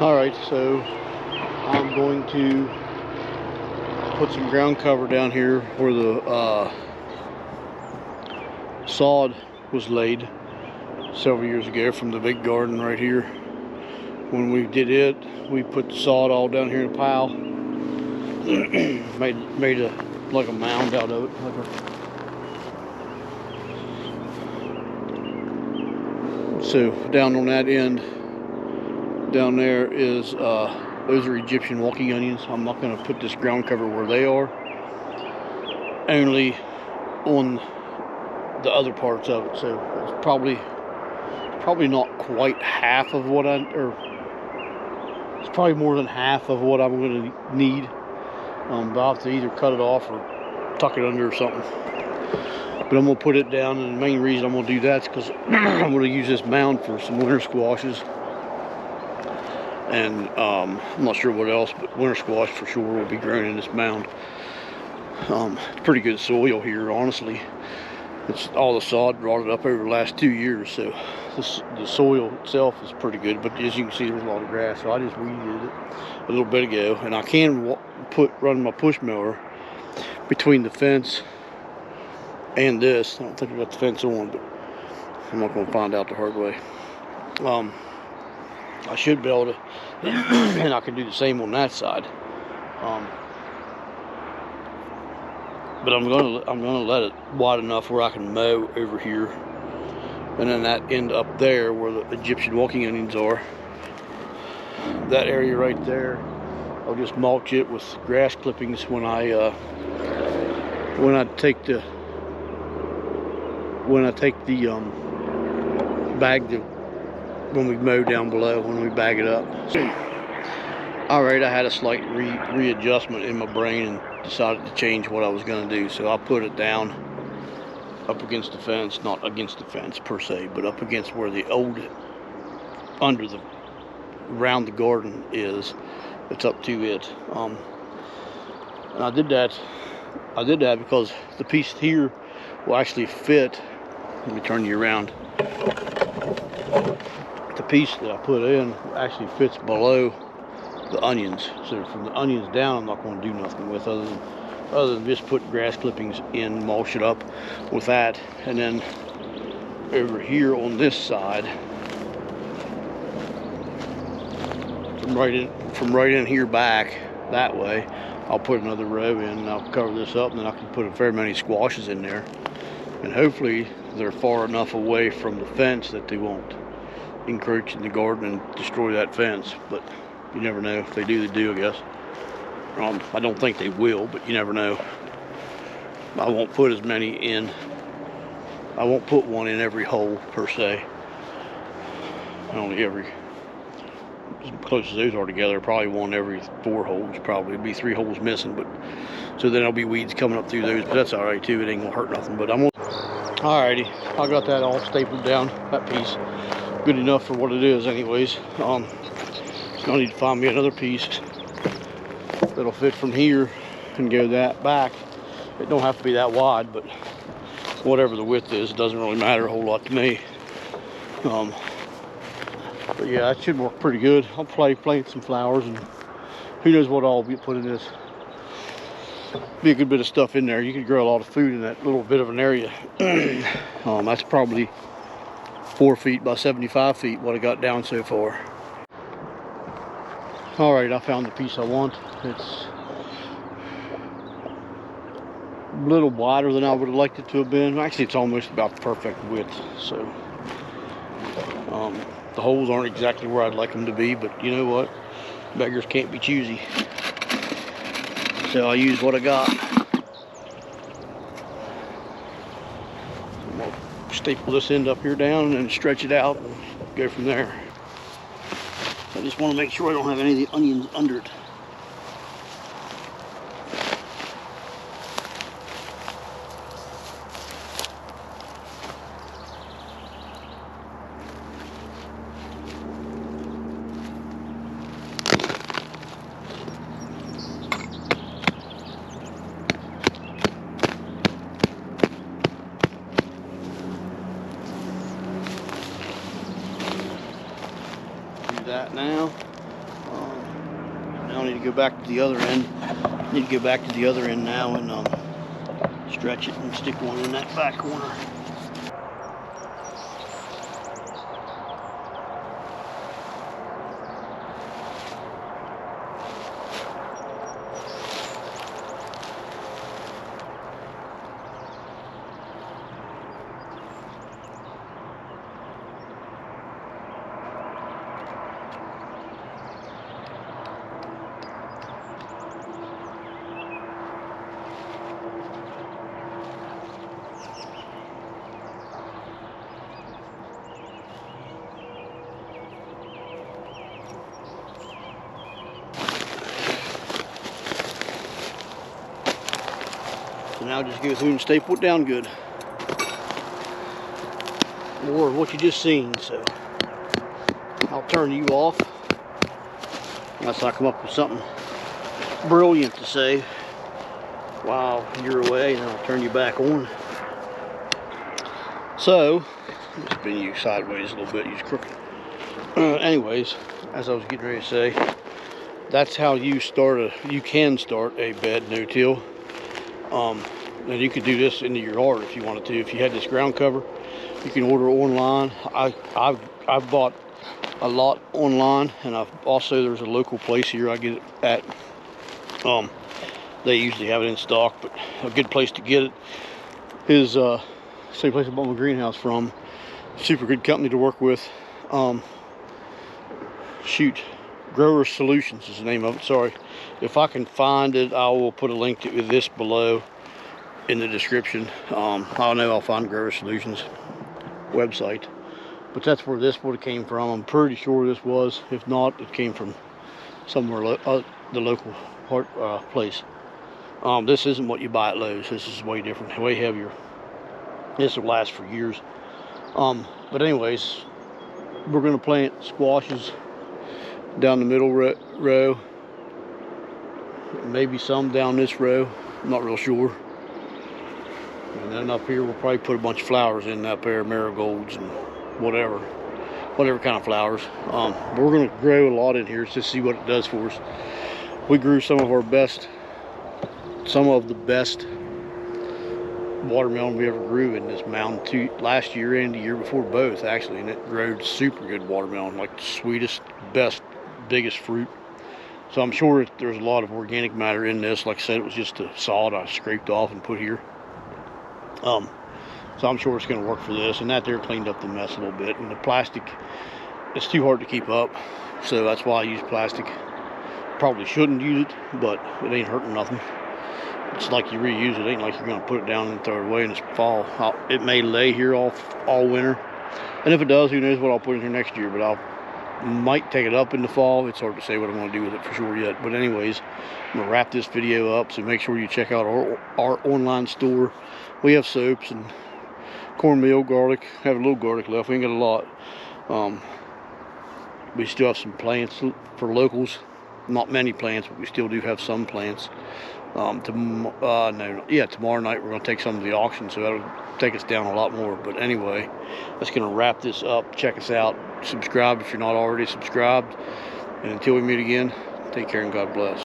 Alright, so I'm going to put some ground cover down here where the sod was laid several years ago from the big garden right here. When we did it, we put the sod all down here in a pile. made a like a mound out of it. So down on that end, down there is those are Egyptian walking onions. I'm not going to put this ground cover where they are, only on the other parts of it. So it's probably not quite half of what it's probably more than half of what I'm going to need. But I'll have to either cut it off or tuck it under or something. But I'm going to put it down, and the main reason I'm going to do that is because I'm going to use this mound for some winter squashes. And I'm not sure what else, but winter squash for sure will be grown in this mound. It's pretty good soil here, honestly. It's all the sod brought it up over the last 2 years, so the soil itself is pretty good. But as you can see, there's a lot of grass, so I just weeded it a little bit ago. And I can run my push mower between the fence and this. I don't think I got the fence on, but I'm not going to find out the hard way. I should be able to, and I can do the same on that side. But I'm gonna let it wide enough where I can mow over here, and then that end up there where the Egyptian walking onions are. That area right there, I'll just mulch it with grass clippings when I take the when we mow down below, when we bag it up. Alright, I had a slight readjustment in my brain and decided to change what I was going to do. So I put it down up against the fence, not against the fence per se, but up against where the old, around the garden is. It's up to it. And I did that because the piece here will actually fit. Let me turn you around. The piece that I put in actually fits below the onions. So from the onions down, I'm not going to do nothing with other than just put grass clippings in, mulch it up with that, and then over here on this side, from right in here back that way, I'll put another row in, and I'll cover this up, and then I can put a fair many squashes in there, and hopefully they're far enough away from the fence that they won't encroach in the garden and destroy that fence. But you never know. If they do, they do, I guess. I don't think they will, but you never know. I won't put as many in. I won't put one in every hole per se. Only every, as close as those are together, probably one every 4 holes. Probably it'd be 3 holes missing, but so then there'll be weeds coming up through those. But that's all right too. It ain't gonna hurt nothing. But alrighty. I got that all stapled down. That piece. Good enough for what it is anyways. So I need to find me another piece that'll fit from here and go that back. It don't have to be that wide, but whatever the width is, it doesn't really matter a whole lot to me. But yeah, that should work pretty good. I'll plant some flowers, and who knows what I'll be putting in this. Be a good bit of stuff in there. You could grow a lot of food in that little bit of an area. That's probably 4 feet by 75 feet what I got down so far. Alright, I found the piece I want. It's a little wider than I would have liked it to have been. Actually, it's almost about the perfect width. So the holes aren't exactly where I'd like them to be, but you know what? Beggars can't be choosy. So I used what I got. I'm gonna staple this end up here down and stretch it out and go from there. I just want to make sure I don't have any of the onions under it. That now. Now I need to go back to the other end. Need to go back to the other end now and stretch it and stick one in that back corner. So now just go through and staple it down good. More of what you just seen, so I'll turn you off unless I come up with something brilliant to say while you're away, and I'll turn you back on. So, let me spin you sideways a little bit, use crooked. Anyways, as I was getting ready to say, that's how you can start a bed no-till. And you could do this into your yard if you wanted to. If you had this ground cover, you can order online. I've bought a lot online, and there's a local place here I get it at. They usually have it in stock, but a good place to get it is same place I bought my greenhouse from. Super good company to work with. Grower Solutions is the name of it. Sorry, if I can find it, I will put a link to this below in the description. I'll find Grower Solutions website, but that's where this would have came from. I'm pretty sure this was. If not, it came from somewhere the local place. This isn't what you buy at Lowe's. This is way different, way heavier. This will last for years. But anyways, we're going to plant squashes down the middle row, maybe some down this row, I'm not real sure. And then up here we'll probably put a bunch of flowers in up there, marigolds and whatever kind of flowers. We're going to grow a lot in here just to see what it does for us. We grew some of the best watermelon we ever grew in this mountain last year and the year before both, actually, and it grew super good watermelon, like the sweetest, best, biggest fruit. So I'm sure there's a lot of organic matter in this. Like I said, it was just a sod I scraped off and put here. So I'm sure it's going to work for this, and that there cleaned up the mess a little bit. And the plastic, it's too hard to keep up, so that's why I use plastic. Probably shouldn't use it, but it ain't hurting nothing. It's like you reuse it. It ain't like you're going to put it down and throw it away in the fall. It may lay here all winter, and if it does, who knows what I'll put in here next year. But I might take it up in the fall. It's hard to say what I'm going to do with it for sure yet. But anyways, I'm going to wrap this video up, so make sure you check out our online store. We have soaps and cornmeal, garlic. I have a little garlic left. We ain't got a lot. We still have some plants for locals. Not many plants, but we still do have some plants. Tomorrow night we're going to take some to the auction, so that'll take us down a lot more. But anyway, that's going to wrap this up. Check us out. Subscribe if you're not already subscribed. And until we meet again, take care and God bless.